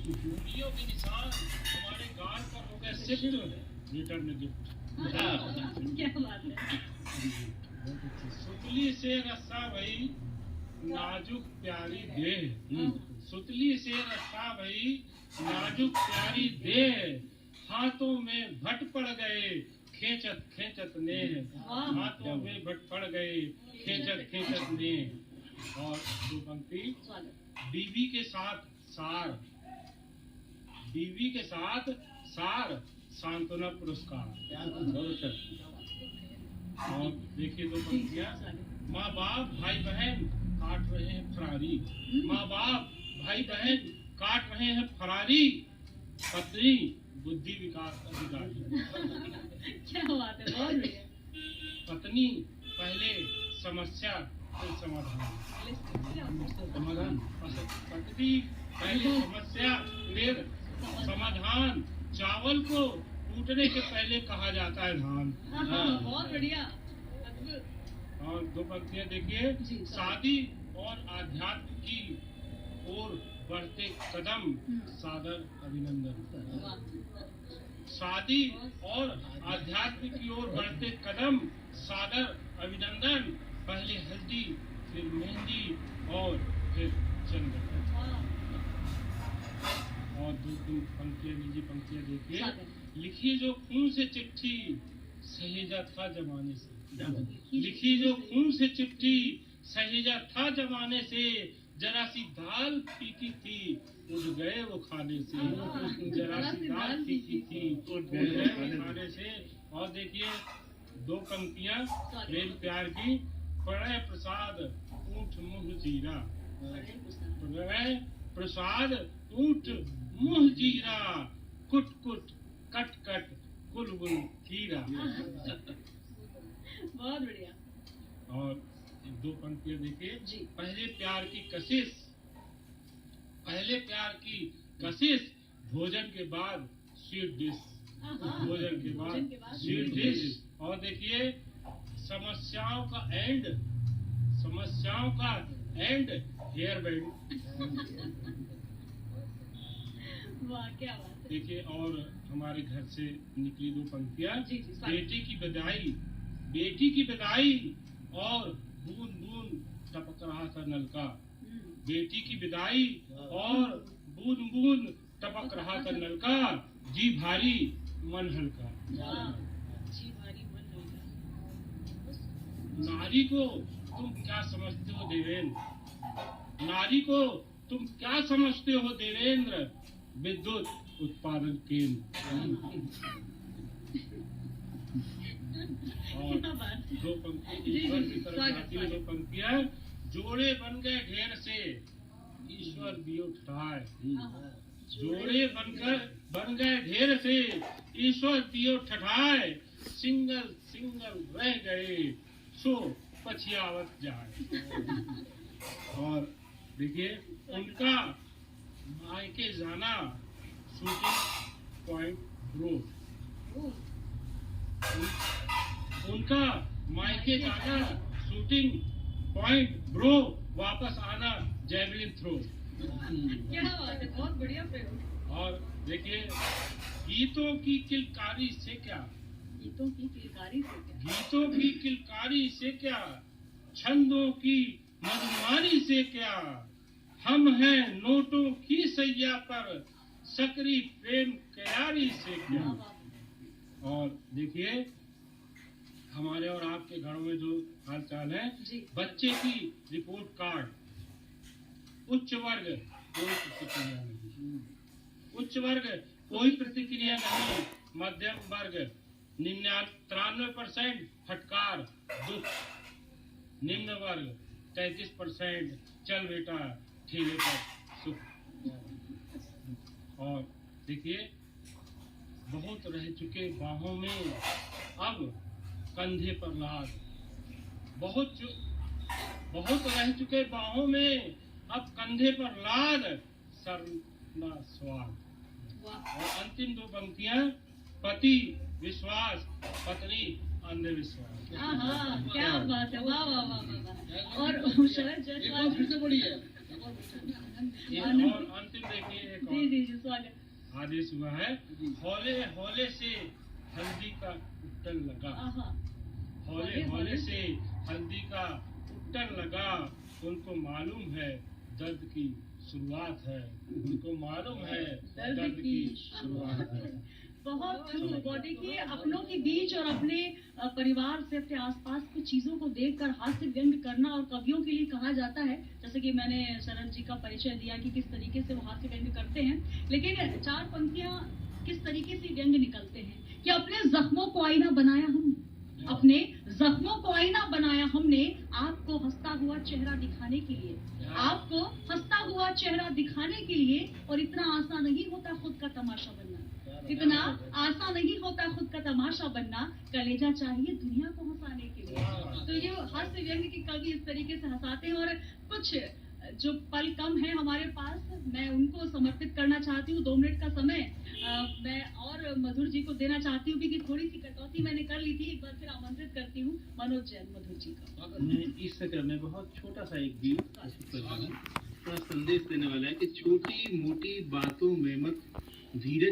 उंगलियों के निशान हमारे गाल पर हो गए शिफ्ट, रिटर्न गिफ्ट। क्या बात है। सुतली से रस्सा भई नाजुक प्यारी देह, सुतली से रस्सा भई नाजुक प्यारी देह, हाथों में भट पड़ गए खेचत खेचत नेह, हाथों में भट पड़ गए खेचत खेचत नेह। और दो पंक्ति, बीवी के साथ सार, बीवी के साथ सार सांत्वना पुरस्कार। और देखिए दो पंक्तियां, माँ बाप भाई बहन काट रहे हैं फरारी, माँ बाप भाई बहन काट रहे हैं फरारी, पत्नी बुद्धि विकास अधिकारी। क्या बात है, बहुत बढ़िया। पत्नी पहले समस्या फिर समाधान, पत्नी पहले समस्या फिर समाधान, चावल को टूटने के पहले कहा जाता है धान। बहुत बढ़िया। और दो पंक्तियां देखिए, शादी और आध्यात्म की ओर बढ़ते कदम सादर अभिनंदन, शादी और आध्यात्म की ओर बढ़ते कदम सादर अभिनंदन, पहले हल्दी फिर मेहंदी और फिर चंदन। और दो पंक्तियां निजी पंक्तियां देखिए, लिखी जो खून से चिट्ठी सहेजा था जमाने से, लिखी जो खून से चिट्ठी सहेजा था जमाने से, जरा सी दाल फीकी थी उड़ गए वो खाने से, जरा सी दाल फीकी थी उड़ गए वो खाने से। और देखिए दो पंक्तियां प्रेम प्यार की, पड़े प्रसाद ऊंट मुँह जीरा, पड़े प्रसाद ऊंट मुँह जीरा, कुट कुट कट कट कुलबुल कीरा। बहुत बढ़िया। और दो पंक्तियां देखिए, पहले प्यार की कशिश, पहले प्यार की कशिश, भोजन के बाद स्वीट डिश, भोजन के बाद स्वीट डिश। और देखिए समस्याओं का एंड, समस्याओं का एंड हेयर बैंड। वाह क्या बात है। देखिए और हमारे घर से निकली दो पंक्तियां, बेटी की बधाई, बेटी की बधाई और बूंद बूंद टपक रहा था नलका, बेटी की विदाई और बूंद बूंद टपक रहा था नलका, जी भारी मन हल्का। जी भारी मन हल्का। नारी को तुम क्या समझते हो देवेंद्र, नारी को तुम क्या समझते हो देवेंद्र, विद्युत उत्पादन केंद्र। और दो पंक्ति ईश्वर की तरफ आती है, दो पंक्तियां, जोड़े बन गए ढेर से ईश्वर दियो ठठाए, जोड़े बन गए ढेर से ईश्वर दियो ठठाए, सिंगल सिंगल रह गए सो पछियावत जाए। और देखिए उनका मायके जाना शूटिंग पॉइंट ब्रो, उनका मायके जाना शूटिंग पॉइंट ब्रो, वापस आना जैवलिन थ्रो। क्या बात है, बहुत बढ़िया प्रयोग। और देखिए गीतों की किलकारी से क्या, गीतों की किलकारी से क्या, गीतों की किलकारी से क्या, छंदों की मधुमारी से क्या, हम हैं नोटों की सैया पर सकरी प्रेम क्यारी से क्या। और देखिए हमारे और आपके घरों में जो हाल चाल है, बच्चे की रिपोर्ट कार्ड, उच्च वर्ग कोई प्रतिक्रिया नहीं, उच्च वर्ग कोई प्रतिक्रिया नहीं, मध्यम वर्ग 93% फटकार दुख, निम्न वर्ग 33% चल बेटा ठेले पर सुख। और देखिए बहुत रह चुके बाहों में अब कंधे पर लाद, बहुत रह चुके बाहों में अब कंधे पर लाद, सरना स्वाद। और अंतिम दो पंक्तियां, पति विश्वास पत्नी अंधविश्वास। क्या बात है, वाह वाह वाह वाह। और शरद जायसवाल फिर से बढ़िया, ये आनंद। और अंतिम देखिए एक जी और जी जी, स्वागत। आदेश हुआ है, हौले हौले से हल्दी का उट्टन लगा, आहा, हौले हौले से हल्दी का उट्टन लगा, उनको मालूम है दर्द की शुरुआत है, उनको मालूम है दर्द की शुरुआत है। बहुत ट्रू। और देखिए, अपनों के बीच और अपने परिवार से, अपने आसपास की चीजों को देखकर हास्य व्यंग करना और कवियों के लिए कहा जाता है, जैसे कि मैंने शरद जी का परिचय दिया कि किस तरीके से वो हास्य व्यंग करते हैं, लेकिन चार पंक्तियां किस तरीके से व्यंग निकलते हैं कि अपने जख्मों को आईना बनाया हमने, अपने जख्मों को आईना बनाया हमने, आपको हंसता हुआ चेहरा दिखाने के लिए, आपको हंसता हुआ चेहरा दिखाने के लिए। और इतना आसान नहीं होता खुद का तमाशा बनना, इतना आसान नहीं होता खुद का तमाशा बनना, कलेजा चाहिए दुनिया को हंसाने के लिए। तो ये हास्य व्यंग के कवि इस तरीके से हंसाते हैं। और कुछ जो पल कम है हमारे पास, मैं उनको समर्पित करना चाहती हूँ। 2 मिनट का समय मैं और मधुर जी को देना चाहती हूँ, क्योंकि थोड़ी सी कटौती मैंने कर ली थी। एक बार फिर आमंत्रित करती हूँ मनोज जैन मधुर जी का। मैं इस क्रम में बहुत छोटा सा एक गीत प्रस्तुत कर रहा हूँ, थोड़ा संदेश देने वाला है कि छोटी मोटी बातों में मत धीरज